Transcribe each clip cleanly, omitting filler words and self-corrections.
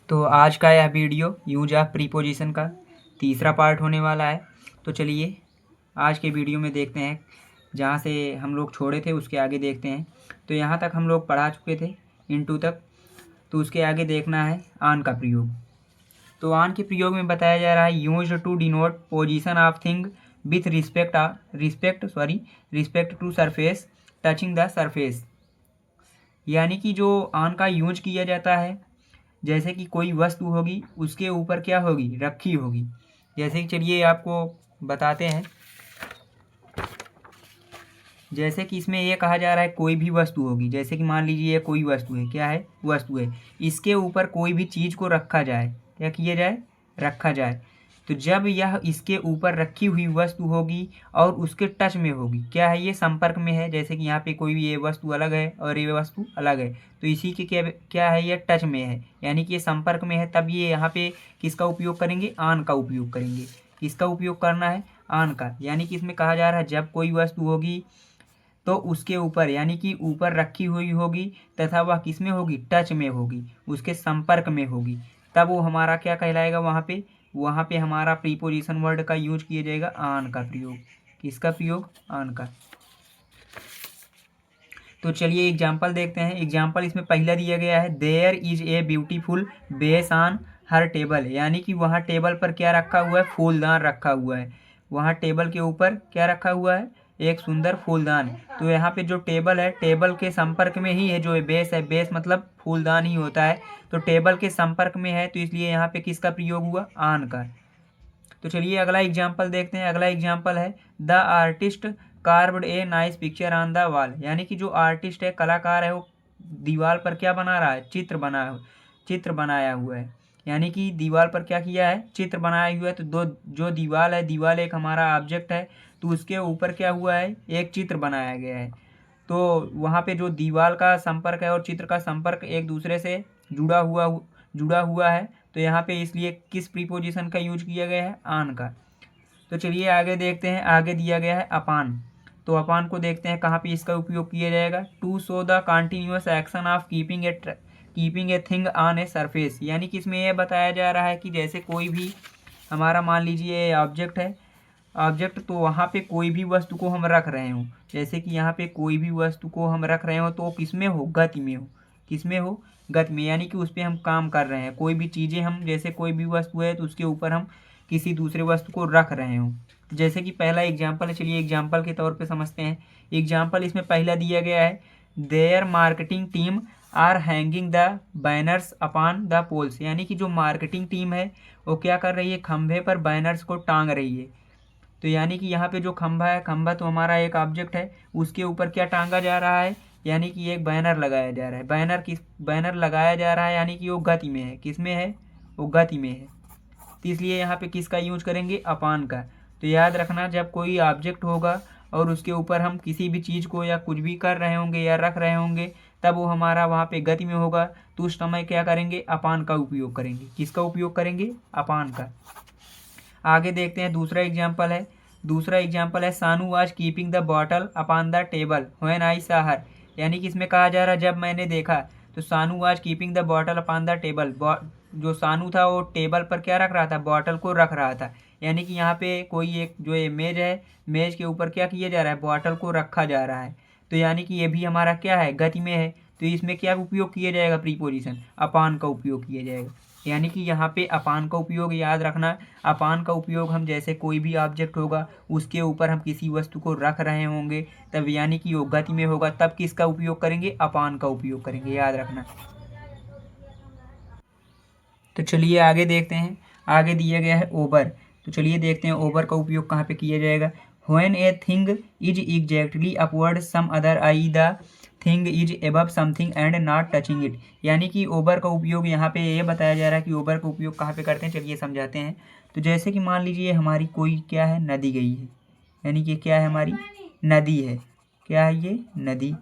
तो आज का यह वीडियो यूज ऑफ प्रीपोजिशन का तीसरा पार्ट होने वाला है। तो चलिए आज के वीडियो में देखते हैं, जहाँ से हम लोग छोड़े थे उसके आगे देखते हैं। तो यहाँ तक हम लोग पढ़ा चुके थे इनटू तक, तो उसके आगे देखना है ऑन का प्रयोग। तो ऑन के प्रयोग में बताया जा रहा है used to denote position of thing with respect to surface touching the surface. यानी कि जो ऑन का यूज किया जाता है, जैसे कि कोई वस्तु होगी उसके ऊपर क्या होगी, रखी होगी। जैसे कि चलिए आपको बताते हैं, जैसे कि इसमें ये कहा जा रहा है कोई भी वस्तु होगी। जैसे कि मान लीजिए ये कोई वस्तु है, क्या है, वस्तु है, इसके ऊपर कोई भी चीज़ को रखा जाए, क्या किया जाए, रखा जाए। तो जब यह इसके ऊपर रखी हुई वस्तु होगी और उसके टच में होगी, क्या है, ये संपर्क में है। जैसे कि यहाँ पे कोई भी ये वस्तु अलग है और ये वस्तु अलग है, तो इसी के क्या क्या है, ये टच में है, यानी कि ये संपर्क में है। तब ये यहाँ पे किसका उपयोग करेंगे, ऑन का उपयोग करेंगे। किसका उपयोग करना है, ऑन का। यानी कि इसमें कहा जा रहा है जब कोई वस्तु होगी तो उसके ऊपर, यानी कि ऊपर रखी हुई होगी तथा वह किस में होगी, टच में होगी, उसके संपर्क में होगी, तब वो हमारा क्या कहलाएगा, वहाँ पे हमारा प्रीपोजिशन वर्ड का यूज किया जाएगा, ऑन का प्रयोग। किसका प्रयोग, ऑन का। तो चलिए एग्जाम्पल देखते हैं। एग्जाम्पल इसमें पहला दिया गया है, there is a beautiful base on her table. यानी कि वहाँ टेबल पर क्या रखा हुआ है, फूलदान रखा हुआ है। वहाँ टेबल के ऊपर क्या रखा हुआ है, एक सुंदर फूलदान। तो यहाँ पे जो टेबल है, टेबल के संपर्क में ही है जो बेस है। बेस मतलब फूलदान ही होता है, तो टेबल के संपर्क में है, तो इसलिए यहाँ पे किसका प्रयोग हुआ, ऑन का। तो चलिए अगला एग्जाम्पल देखते हैं। अगला एग्जाम्पल है, the artist carved a nice picture on the wall. यानी कि जो आर्टिस्ट है, कलाकार है, वो दीवार पर क्या बना रहा है, चित्र बनाया हुआ है। यानी कि दीवार पर क्या किया है, चित्र बनाया हुआ है। तो जो दीवार है, दीवार एक हमारा ऑब्जेक्ट है, तो उसके ऊपर क्या हुआ है, एक चित्र बनाया गया है। तो वहाँ पे जो दीवार का संपर्क है और चित्र का संपर्क एक दूसरे से जुड़ा हुआ है। तो यहाँ पे इसलिए किस प्रीपोजिशन का यूज किया गया है, ऑन का। तो चलिए आगे देखते हैं। आगे दिया गया है अपान। तो अपान को देखते हैं कहाँ पे इसका उपयोग किया जाएगा, to show the continuous action of keeping a thing on a surface. यानी कि इसमें यह बताया जा रहा है कि जैसे कोई भी हमारा मान लीजिए ऑब्जेक्ट है, ऑब्जेक्ट, तो वहाँ पे कोई भी वस्तु को हम रख रहे हो। जैसे कि यहाँ पे कोई भी वस्तु को हम रख रहे हो तो किस में हो, गति में हो। किस में हो, गति में। यानी कि उस पर हम काम कर रहे हैं। कोई भी चीज़ें हम, जैसे कोई भी वस्तु है तो उसके ऊपर हम किसी दूसरे वस्तु को रख रहे हो। तो जैसे कि पहला एग्जाम्पल है, चलिए एग्जाम्पल के तौर पे समझते हैं। एग्जाम्पल इसमें पहला दिया गया है, their marketing team are hanging the banners upon the poles. यानी कि जो मार्केटिंग टीम है वो क्या कर रही है, खंभे पर बैनर्स को टांग रही है। तो यानी कि यहाँ पे जो खंभा है, खंभा तो हमारा एक ऑब्जेक्ट है, उसके ऊपर क्या टांगा जा रहा है, यानी कि एक बैनर लगाया जा रहा है। बैनर लगाया जा रहा है, यानी कि वो गति में है। किस में है, वो गति में है। तो इसलिए यहाँ पे किसका यूज करेंगे, अपान का। तो याद रखना, जब कोई ऑब्जेक्ट होगा और उसके ऊपर हम किसी भी चीज़ को या कुछ भी कर रहे होंगे या रख रहे होंगे, तब वो हमारा वहाँ पे गति में होगा, तो उस समय क्या करेंगे, अपान का उपयोग करेंगे। किसका उपयोग करेंगे, अपान का। आगे देखते हैं, दूसरा एग्जाम्पल है सानू was keeping the bottle upon the table when I सा हर। यानी कि इसमें कहा जा रहा है जब मैंने देखा, तो सानू was keeping the bottle upon the table. जो सानू था वो टेबल पर क्या रख रहा था, बॉटल को रख रहा था। यानी कि यहाँ पे कोई एक जो ये मेज है, मेज के ऊपर क्या किया जा रहा है, बॉटल को रखा जा रहा है। तो यानी कि ये भी हमारा क्या है, गति में है। तो इसमें क्या उपयोग किया जाएगा, प्रीपोजिशन अपान का उपयोग किया जाएगा। यानी कि यहाँ पे अपान का उपयोग याद रखना। अपान का उपयोग हम जैसे कोई भी ऑब्जेक्ट होगा उसके ऊपर हम किसी वस्तु को रख रहे होंगे, तब यानी कि वो गति में होगा, तब किसका उपयोग करेंगे, अपान का उपयोग करेंगे, याद रखना। तो चलिए आगे देखते हैं। आगे दिया गया है ओवर। तो चलिए देखते हैं ओवर का उपयोग कहाँ पे किया जाएगा। When a thing is exactly upward some other I the thing is above something and not touching it. यानी कि ओवर का उपयोग यहाँ पे ये बताया जा रहा है कि ओवर का उपयोग कहाँ पे करते हैं, चलिए समझाते हैं। तो जैसे कि मान लीजिए हमारी कोई क्या है, नदी गई है। यानी कि क्या है, हमारी नदी है। क्या है, ये नदी।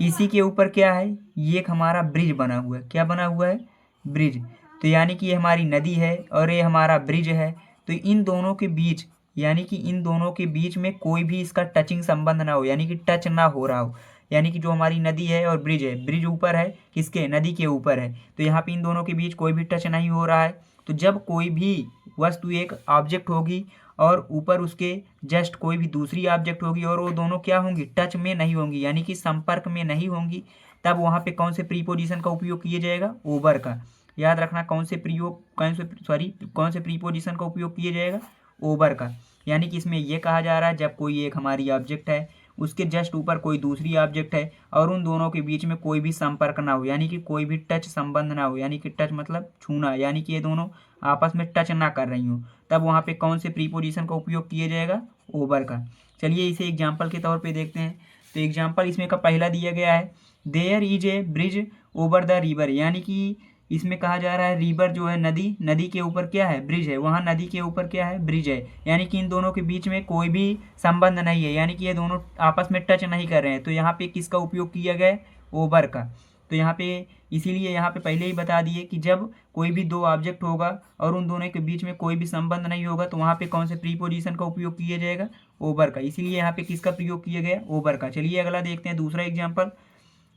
इसी के ऊपर क्या है, ये एक हमारा ब्रिज बना हुआ है। क्या बना हुआ है, ब्रिज। तो यानी कि ये हमारी नदी है और ये हमारा ब्रिज है। तो इन दोनों के बीच, यानी कि इन दोनों के बीच में कोई भी इसका टचिंग संबंध ना हो, यानी कि टच ना हो रहा हो, यानी कि जो हमारी नदी है और ब्रिज है, ब्रिज ऊपर है किसके, नदी के ऊपर है, तो यहाँ पे इन दोनों के बीच कोई भी टच नहीं हो रहा है। तो जब कोई भी वस्तु एक ऑब्जेक्ट होगी और ऊपर उसके जस्ट कोई भी दूसरी ऑब्जेक्ट होगी और वो दोनों क्या होंगी, टच में नहीं होंगी, यानी कि संपर्क में नहीं होंगी, तब वहाँ पे कौन से प्रीपोजिशन का उपयोग किया जाएगा, ओवर का। याद रखना कौन से प्रीपोजिशन का उपयोग किया जाएगा, ओवर का। यानी कि इसमें यह कहा जा रहा है जब कोई एक हमारी ऑब्जेक्ट है, उसके जस्ट ऊपर कोई दूसरी ऑब्जेक्ट है और उन दोनों के बीच में कोई भी संपर्क ना हो, यानी कि कोई भी टच संबंध ना हो, यानी कि टच मतलब छूना, यानी कि ये दोनों आपस में टच ना कर रही हो, तब वहाँ पे कौन से प्रीपोजिशन का उपयोग किया जाएगा, ओवर का। चलिए इसे एग्जाम्पल के तौर पे देखते हैं। तो एग्जाम्पल इसमें का पहला दिया गया है, there is a bridge over the river, यानी कि इसमें कहा जा रहा है रिवर जो है नदी, नदी के ऊपर क्या है, ब्रिज है, वहाँ नदी के ऊपर क्या है, ब्रिज है, यानी कि इन दोनों के बीच में कोई भी संबंध नहीं है, यानी कि ये दोनों आपस में टच नहीं कर रहे हैं, तो यहाँ पे किसका उपयोग किया गया है, ओवर का। तो यहाँ पे इसीलिए यहाँ पे पहले ही बता दिए कि जब कोई भी दो ऑब्जेक्ट होगा और उन दोनों के बीच में कोई भी संबंध नहीं होगा तो वहाँ पे कौन से प्रीपोजिशन का उपयोग किया जाएगा, ओवर का, इसीलिए यहाँ पे किसका प्रयोग किया गया, ओवर का। चलिए अगला देखते हैं दूसरा example,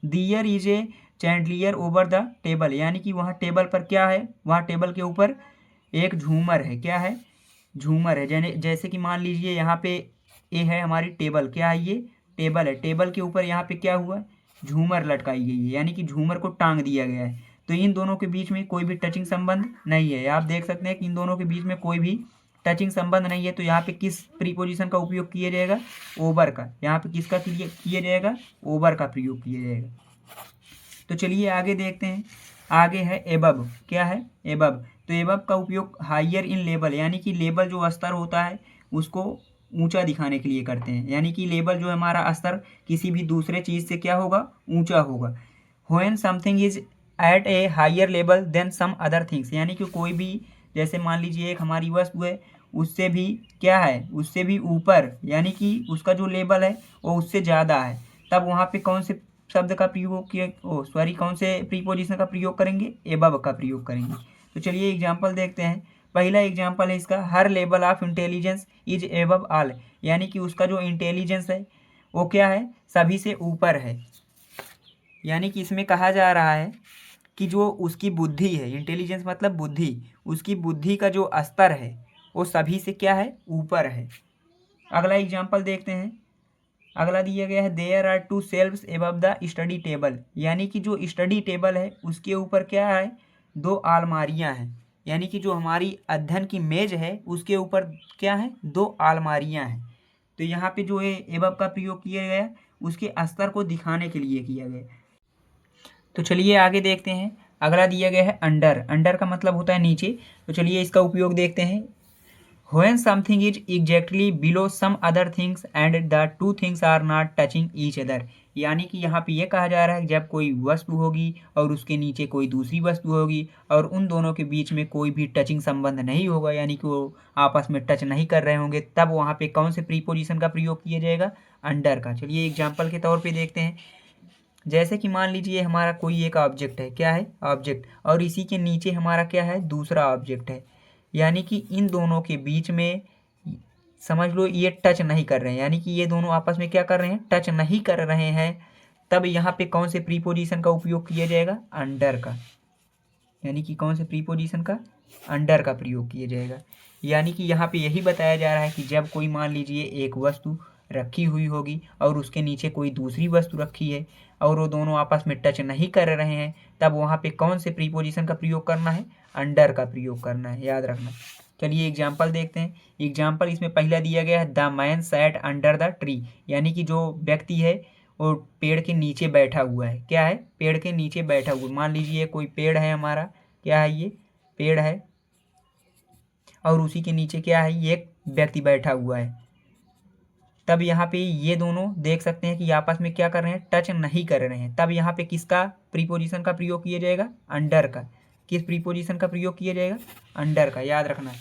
there is a chandelier over the table, यानी कि वहाँ टेबल पर क्या है, वहाँ टेबल के ऊपर एक झूमर है, क्या है, झूमर है। जैसे कि मान लीजिए यहाँ पे ये है हमारी टेबल, क्या है ये, टेबल है, टेबल के ऊपर यहाँ पे क्या हुआ, झूमर लटकाई गई है, यानी कि झूमर को टांग दिया गया है। तो इन दोनों के बीच में कोई भी टचिंग संबंध नहीं है, आप देख सकते हैं कि इन दोनों के बीच में कोई भी टचिंग संबंध नहीं है, तो यहाँ पे किस प्रीपोजिशन का उपयोग किया जाएगा, ओवर का। यहाँ पे किसका किया जाएगा, ओवर का प्रयोग किया जाएगा। तो चलिए आगे देखते हैं, आगे है एबव, क्या है, एबव। तो एबव का उपयोग हायर इन लेवल, यानी कि लेवल जो स्तर होता है उसको ऊंचा दिखाने के लिए करते हैं, यानी कि लेवल जो हमारा स्तर किसी भी दूसरे चीज़ से क्या होगा, ऊंचा होगा। When something is at a higher level than some other things, यानी कि कोई भी, जैसे मान लीजिए एक हमारी वस्तु है, उससे भी क्या है, उससे भी ऊपर, यानी कि उसका जो लेवल है वो उससे ज़्यादा है, तब वहाँ पे कौन से शब्द का प्रयोग किया, कौन से प्रीपोजिशन का प्रयोग करेंगे, एबव का प्रयोग करेंगे। तो चलिए एग्जाम्पल देखते हैं। पहला एग्जाम्पल है इसका, her level of intelligence is above all, यानी कि उसका जो इंटेलिजेंस है वो क्या है, सभी से ऊपर है। यानी कि इसमें कहा जा रहा है कि जो उसकी बुद्धि है, इंटेलिजेंस मतलब बुद्धि, उसकी बुद्धि का जो स्तर है वो सभी से क्या है, ऊपर है। अगला एग्जाम्पल देखते हैं। अगला दिया गया है, there are two shelves above the study table, यानी कि जो स्टडी टेबल है उसके ऊपर क्या है, दो अलमारियां हैं, यानी कि जो हमारी अध्ययन की मेज है उसके ऊपर क्या है, दो अलमारियां हैं। तो यहाँ पे जो है एबव का प्रयोग किया गया उसके स्तर को दिखाने के लिए किया गया। तो चलिए आगे देखते हैं। अगला दिया गया है अंडर, अंडर का मतलब होता है नीचे। तो चलिए इसका उपयोग देखते हैं। When something is exactly below some other things and the two things are not touching each other, यानी कि यहाँ पे ये कहा जा रहा है जब कोई वस्तु होगी और उसके नीचे कोई दूसरी वस्तु होगी और उन दोनों के बीच में कोई भी टचिंग संबंध नहीं होगा, यानी कि वो आपस में टच नहीं कर रहे होंगे, तब वहाँ पे कौन से प्रीपोजिशन का प्रयोग किया जाएगा, अंडर का। चलिए एग्जाम्पल के तौर पे देखते हैं। जैसे कि मान लीजिए हमारा कोई एक ऑब्जेक्ट है, क्या है, ऑब्जेक्ट, और इसी के नीचे हमारा क्या है, दूसरा ऑब्जेक्ट है, यानी कि इन दोनों के बीच में समझ लो ये टच नहीं कर रहे हैं, यानी कि ये दोनों आपस में क्या कर रहे हैं, टच नहीं कर रहे हैं, तब यहाँ पे कौन से प्रीपोजिशन का उपयोग किया जाएगा, अंडर का। यानी कि कौन से प्रीपोजिशन का, अंडर का प्रयोग किया जाएगा। यानी कि यहाँ पे यही बताया जा रहा है कि जब कोई मान लीजिए एक वस्तु रखी हुई होगी और उसके नीचे कोई दूसरी वस्तु रखी है और वो दोनों आपस में टच नहीं कर रहे हैं, तब वहाँ पे कौन से प्रीपोजिशन का प्रयोग करना है, अंडर का प्रयोग करना है, याद रखना। चलिए एग्जाम्पल देखते हैं। एग्जाम्पल इसमें पहला दिया गया है, the man sat under the tree, यानी कि जो व्यक्ति है वो पेड़ के नीचे बैठा हुआ है, क्या है, पेड़ के नीचे बैठा हुआ। मान लीजिए कोई पेड़ है हमारा, क्या है, ये पेड़ है और उसी के नीचे क्या है, ये एक व्यक्ति बैठा हुआ है, तब यहाँ पे ये दोनों देख सकते हैं कि आपस में क्या कर रहे हैं, टच नहीं कर रहे हैं, तब यहाँ पे किसका प्रीपोजिशन का प्रयोग किया जाएगा, अंडर का। किस प्रीपोजिशन का प्रयोग किया जाएगा, अंडर का, याद रखना।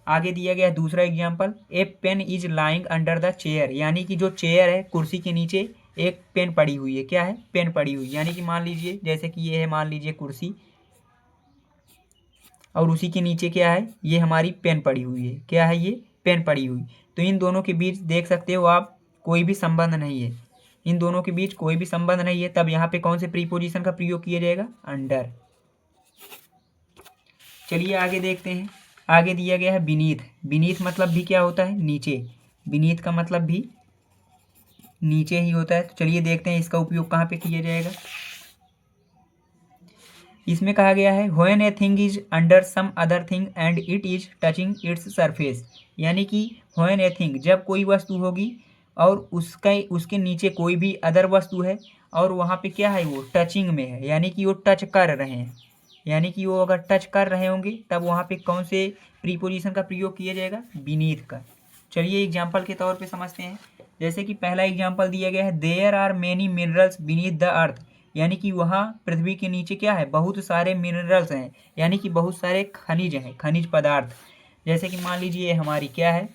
आगे दिया गया दूसरा example, a pen is lying under the chair, यानी कि जो चेयर है, कुर्सी के नीचे एक पेन पड़ी हुई है, क्या है, पेन पड़ी हुई, यानी कि मान लीजिए जैसे कि ये है, मान लीजिए कुर्सी और उसी के नीचे क्या है, ये हमारी पेन पड़ी हुई है, क्या है, ये पेन पड़ी हुई। तो इन दोनों के बीच देख सकते हो आप, कोई भी संबंध नहीं है, इन दोनों के बीच कोई भी संबंध नहीं है, तब यहाँ पे कौन से प्रीपोजिशन का प्रयोग किया जाएगा? अंडर। चलिए आगे देखते हैं। आगे दिया गया है बीनीथ। बीनीथ मतलब भी क्या होता है? नीचे। बीनीथ का मतलब भी नीचे ही होता है। तो चलिए देखते हैं इसका उपयोग कहाँ पे किया जाएगा। इसमें कहा गया है when a thing is under some other thing and it is touching its surface, यानी कि व्हेन ए थिंग, जब कोई वस्तु होगी और उसके नीचे कोई भी अदर वस्तु है और वहाँ पे क्या है, वो टचिंग में है, यानी कि वो टच कर रहे हैं, यानी कि वो अगर टच कर रहे होंगे तब वहाँ पे कौन से प्रीपोजिशन का प्रयोग किया जाएगा? बीनीथ का। चलिए एग्जाम्पल के तौर पे समझते हैं। जैसे कि पहला एग्जाम्पल दिया गया है there are many minerals beneath the earth, यानी कि वहाँ पृथ्वी के नीचे क्या है? बहुत सारे मिनरल्स हैं, यानी कि बहुत सारे खनिज हैं, खनिज पदार्थ। जैसे कि मान लीजिए ये हमारी क्या है,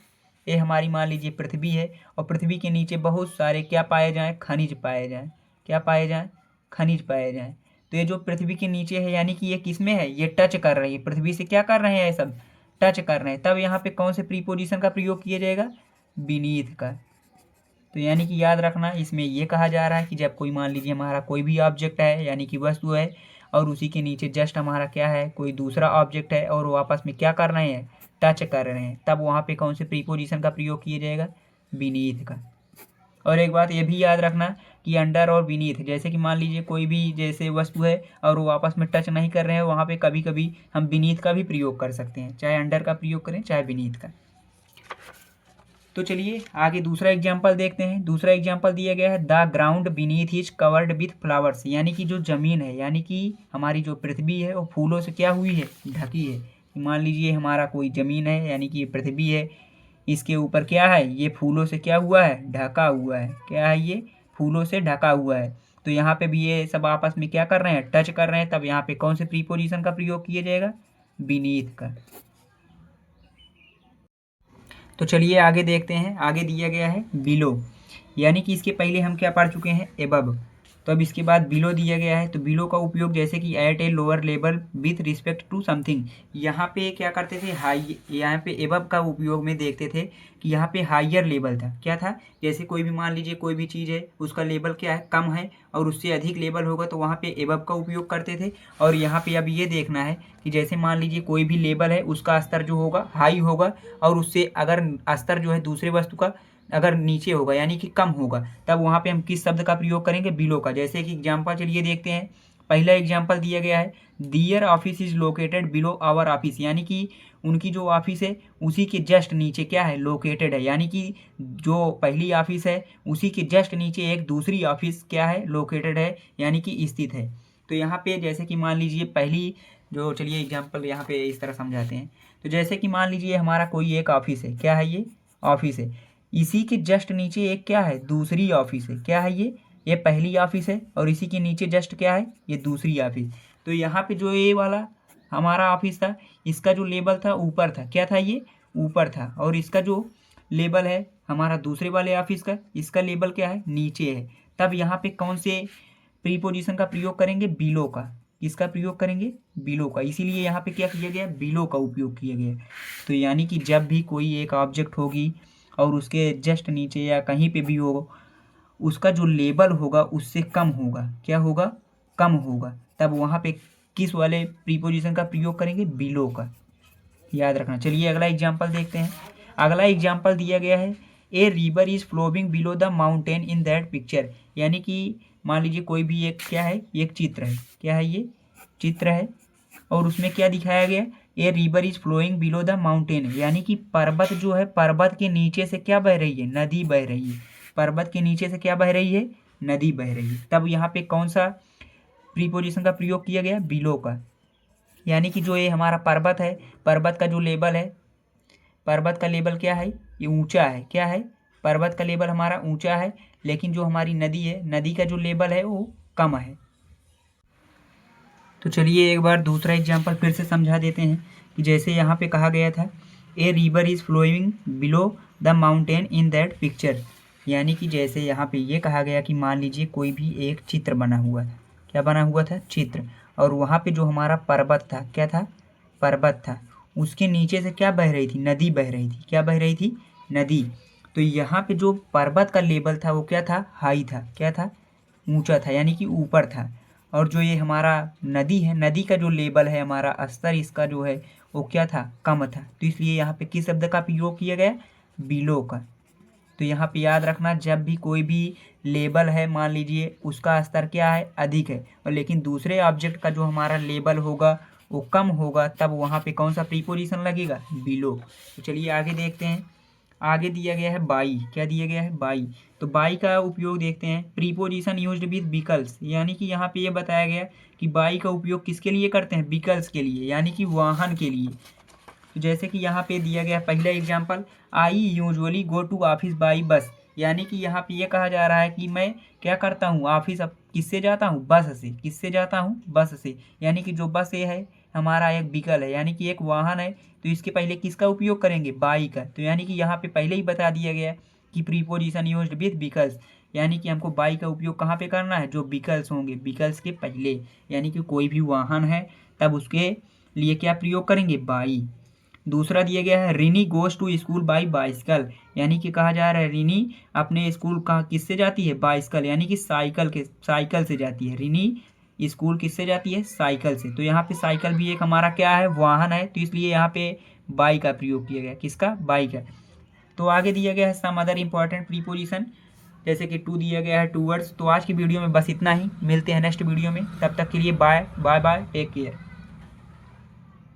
ये हमारी मान लीजिए पृथ्वी है और पृथ्वी के नीचे बहुत सारे क्या पाए जाएँ? खनिज पाए जाएँ। क्या पाए जाएँ? खनिज पाए जाएँ। तो ये जो पृथ्वी के नीचे है, यानी कि ये किस में है? ये टच कर रही है पृथ्वी से, क्या कर रहे हैं? ये सब टच कर रहे हैं। तब यहाँ पे कौन से प्रीपोजिशन का प्रयोग किया जाएगा? बीनीथ का। तो यानी कि याद रखना, इसमें ये कहा जा रहा है कि जब कोई मान लीजिए हमारा कोई भी ऑब्जेक्ट है, यानी कि वस्तु है, और उसी के नीचे जस्ट हमारा क्या है? कोई दूसरा ऑब्जेक्ट है और वो आपस में क्या कर रहे हैं? टच कर रहे हैं। तब वहाँ पे कौन से प्रीपोजिशन का प्रयोग किया जाएगा? बीनीथ का। और एक बात ये भी याद रखना कि अंडर और बीनीथ, जैसे कि मान लीजिए कोई भी जैसे वस्तु है और वो आपस में टच नहीं कर रहे हैं, वहाँ पे कभी कभी हम बीनीथ का भी प्रयोग कर सकते हैं, चाहे अंडर का प्रयोग करें चाहे बीनीथ का। तो चलिए आगे दूसरा एग्जाम्पल देखते हैं। दूसरा एग्जाम्पल दिया गया है the ground beneath is covered with flowers, यानी कि जो ज़मीन है, यानी कि हमारी जो पृथ्वी है वो फूलों से क्या हुई है? ढकी है। मान लीजिए हमारा कोई ज़मीन है, यानी कि ये पृथ्वी है, इसके ऊपर क्या है? ये फूलों से क्या हुआ है? ढका हुआ है। क्या है? ये फूलों से ढका हुआ है। तो यहाँ पे भी ये सब आपस में क्या कर रहे हैं? टच कर रहे हैं। तब यहाँ पे कौन से प्रीपोजिशन का प्रयोग किया जाएगा? बीनीथ का। तो चलिए आगे देखते हैं। आगे दिया गया है बिलो, यानी कि इसके पहले हम क्या पढ़ चुके हैं? एबव। तो अब इसके बाद बिलो दिया गया है। तो बिलो का उपयोग जैसे कि at a lower level with respect to something, यहाँ पे क्या करते थे? हाई, यहाँ पे एबव का उपयोग में देखते थे कि यहाँ पे हाइयर लेवल था। क्या था? जैसे कोई भी मान लीजिए कोई भी चीज़ है, उसका लेवल क्या है? कम है, और उससे अधिक लेवल होगा तो वहाँ पे एबव का उपयोग करते थे। और यहाँ पे अब ये देखना है कि जैसे मान लीजिए कोई भी लेवल है, उसका स्तर जो होगा हाई होगा, और उससे अगर स्तर जो है दूसरे वस्तु का अगर नीचे होगा, यानी कि कम होगा, तब वहाँ पे हम किस शब्द का प्रयोग करेंगे? बिलो का। जैसे कि एग्जाम्पल चलिए देखते हैं। पहला एग्जाम्पल दिया गया है their office is located below our office, यानी कि उनकी जो ऑफिस है उसी के जस्ट नीचे क्या है? लोकेटेड है, यानी कि जो पहली ऑफिस है उसी के जस्ट नीचे एक दूसरी ऑफिस क्या है? लोकेटेड है, यानी कि स्थित है। तो यहाँ पे जैसे कि मान लीजिए पहली जो, चलिए एग्जाम्पल यहाँ पे इस तरह समझाते हैं। तो जैसे कि मान लीजिए हमारा कोई एक ऑफिस है। क्या है? ये ऑफिस है। इसी के जस्ट नीचे एक क्या है? दूसरी ऑफिस है। क्या है? ये पहली ऑफिस है, और इसी के नीचे जस्ट क्या है? ये दूसरी ऑफिस। तो यहाँ पे जो ये वाला हमारा ऑफिस था, इसका जो लेबल था ऊपर था। क्या था? ये ऊपर था। और इसका जो लेबल है हमारा दूसरे वाले ऑफिस का, इसका लेबल क्या है? नीचे है। तब यहाँ पे कौन से प्रीपोजिशन का प्रयोग करेंगे? बिलो का। किसका प्रयोग करेंगे? बिलो का। इसीलिए यहाँ पे क्या किया गया? बिलो का उपयोग किया गया। तो यानी कि जब भी कोई एक ऑब्जेक्ट होगी और उसके जस्ट नीचे या कहीं पे भी हो, उसका जो लेबल होगा उससे कम होगा। क्या होगा? कम होगा। तब वहाँ पे किस वाले प्रीपोजिशन का प्रयोग करेंगे? बिलो का। याद रखना। चलिए अगला एग्जाम्पल देखते हैं। अगला एग्जाम्पल दिया गया है a river is flowing below the mountain in that picture, यानी कि मान लीजिए कोई भी एक क्या है? एक चित्र है। क्या है? ये चित्र है, और उसमें क्या दिखाया गया? A river is flowing below the mountain, यानी कि पर्वत जो है, पर्वत के नीचे से क्या बह रही है? नदी बह रही है। पर्वत के नीचे से क्या बह रही है? नदी बह रही है। तब यहाँ पे कौन सा प्रीपोजिशन का प्रयोग किया गया? बिलो का। यानी कि जो ये हमारा पर्वत है, पर्वत का जो लेवल है, पर्वत का लेवल क्या है? ये ऊंचा है। क्या है? पर्वत का लेवल हमारा ऊंचा है, लेकिन जो हमारी नदी है, नदी का जो लेवल है वो कम है। तो चलिए एक बार दूसरा एग्जाम्पल फिर से समझा देते हैं कि जैसे यहाँ पे कहा गया था a river is flowing below the mountain in that picture, यानी कि जैसे यहाँ पे ये कहा गया कि मान लीजिए कोई भी एक चित्र बना हुआ था। क्या बना हुआ था? चित्र। और वहाँ पे जो हमारा पर्वत था, क्या था? पर्वत था। उसके नीचे से क्या बह रही थी? नदी बह रही थी। क्या बह रही थी? नदी। तो यहाँ पे जो पर्वत का लेवल था वो क्या था, हाई था, क्या था, ऊंचा था, यानी कि ऊपर था। और जो ये हमारा नदी है, नदी का जो लेवल है, हमारा स्तर इसका जो है वो क्या था, कम था। तो इसलिए यहाँ पे किस शब्द का प्रयोग किया गया, बिलो का। तो यहाँ पे याद रखना, जब भी कोई भी लेबल है, मान लीजिए उसका स्तर क्या है, अधिक है, और लेकिन दूसरे ऑब्जेक्ट का जो हमारा लेबल होगा वो कम होगा, तब वहाँ पे कौन सा प्रीपोजिशन लगेगा, बिलो। तो चलिए आगे देखते हैं। आगे दिया गया है बाई, क्या दिया गया है, बाई। तो बाई का उपयोग देखते हैं, प्रीपोजिशन यूज्ड विद व्हीकल्स, यानी कि यहाँ पे ये बताया गया कि बाई का उपयोग किसके लिए करते हैं, व्हीकल्स के लिए, यानी कि वाहन के लिए। तो जैसे कि यहाँ पे दिया गया पहला example, I usually go to office by bus, यानी कि यहाँ पे ये कहा जा रहा है कि मैं क्या करता हूँ, ऑफिस अब किससे जाता हूँ, बस से। किससे जाता हूँ, बस से। यानी कि जो बस ये है हमारा एक व्हीकल है, यानी कि एक वाहन है, तो इसके पहले किसका उपयोग करेंगे, बाई का। तो यानी कि यहाँ पे पहले ही बता दिया गया कि प्रीपोजिशन यूज्ड विद व्हीकल्स, यानी कि हमको बाई का उपयोग कहाँ पे करना है, जो व्हीकल्स होंगे, व्हीकल्स के पहले, यानी कि कोई भी वाहन है तब उसके लिए क्या प्रयोग करेंगे, बाई। दूसरा दिया गया है Rini goes to school by bicycle, यानी कि कहा जा रहा है रिनी अपने स्कूल कहाँ किससे जाती है, बाइसिकल, यानी कि साइकिल से जाती है। रिनी स्कूल किससे जाती है, साइकिल से। तो यहाँ पे साइकिल भी एक हमारा क्या है, वाहन है, तो इसलिए यहाँ पे बाई का प्रयोग किया गया, किसका, बाई का। तो आगे दिया गया है सम अदर इंपॉर्टेंट प्रीपोजिशन, जैसे कि टू दिया गया है, टूवर्ड्स। तो आज की वीडियो में बस इतना ही, मिलते हैं नेक्स्ट वीडियो में, तब तक के लिए bye bye bye, take care.